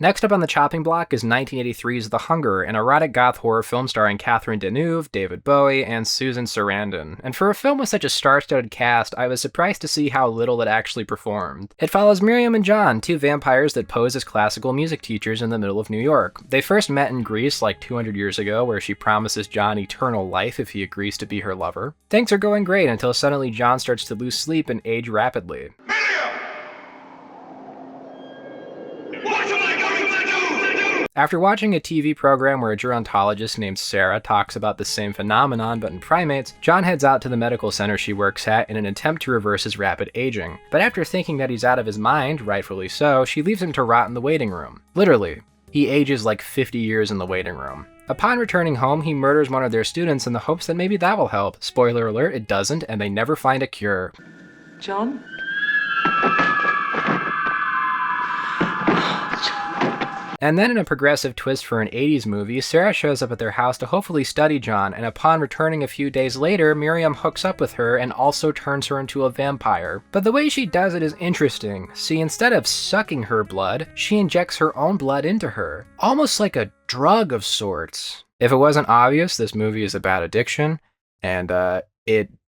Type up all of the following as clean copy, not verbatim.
Next up on the chopping block is 1983's The Hunger, an erotic goth horror film starring Catherine Deneuve, David Bowie, and Susan Sarandon. And for a film with such a star-studded cast, I was surprised to see how little it actually performed. It follows Miriam and John, two vampires that pose as classical music teachers in the middle of New York. They first met in Greece like 200 years ago, where she promises John eternal life if he agrees to be her lover. Things are going great until suddenly John starts to lose sleep and age rapidly. After watching a TV program where a gerontologist named Sarah talks about the same phenomenon but in primates, John heads out to the medical center she works at in an attempt to reverse his rapid aging. But after thinking that he's out of his mind, rightfully so, she leaves him to rot in the waiting room. Literally, he ages like 50 years in the waiting room. Upon returning home, he murders one of their students in the hopes that maybe that will help. Spoiler alert, it doesn't, and they never find a cure. John? And then in a progressive twist for an 80s movie, Sarah shows up at their house to hopefully study John, and upon returning a few days later, Miriam hooks up with her and also turns her into a vampire. But the way she does it is interesting. See, instead of sucking her blood, she injects her own blood into her. Almost like a drug of sorts. If it wasn't obvious, this movie is about addiction, and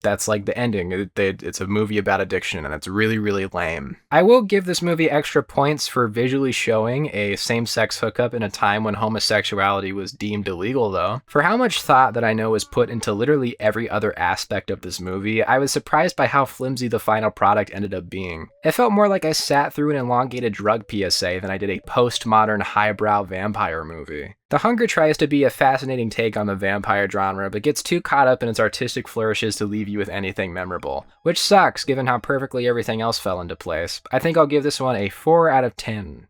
that's like the ending. It's a movie about addiction, and it's really, really lame. I will give this movie extra points for visually showing a same-sex hookup in a time when homosexuality was deemed illegal, though. For how much thought that I know was put into literally every other aspect of this movie, I was surprised by how flimsy the final product ended up being. It felt more like I sat through an elongated drug PSA than I did a postmodern highbrow vampire movie. The Hunger tries to be a fascinating take on the vampire genre, but gets too caught up in its artistic flourishes to leave you with anything memorable, which sucks given how perfectly everything else fell into place. I think I'll give this one a 4 out of 10.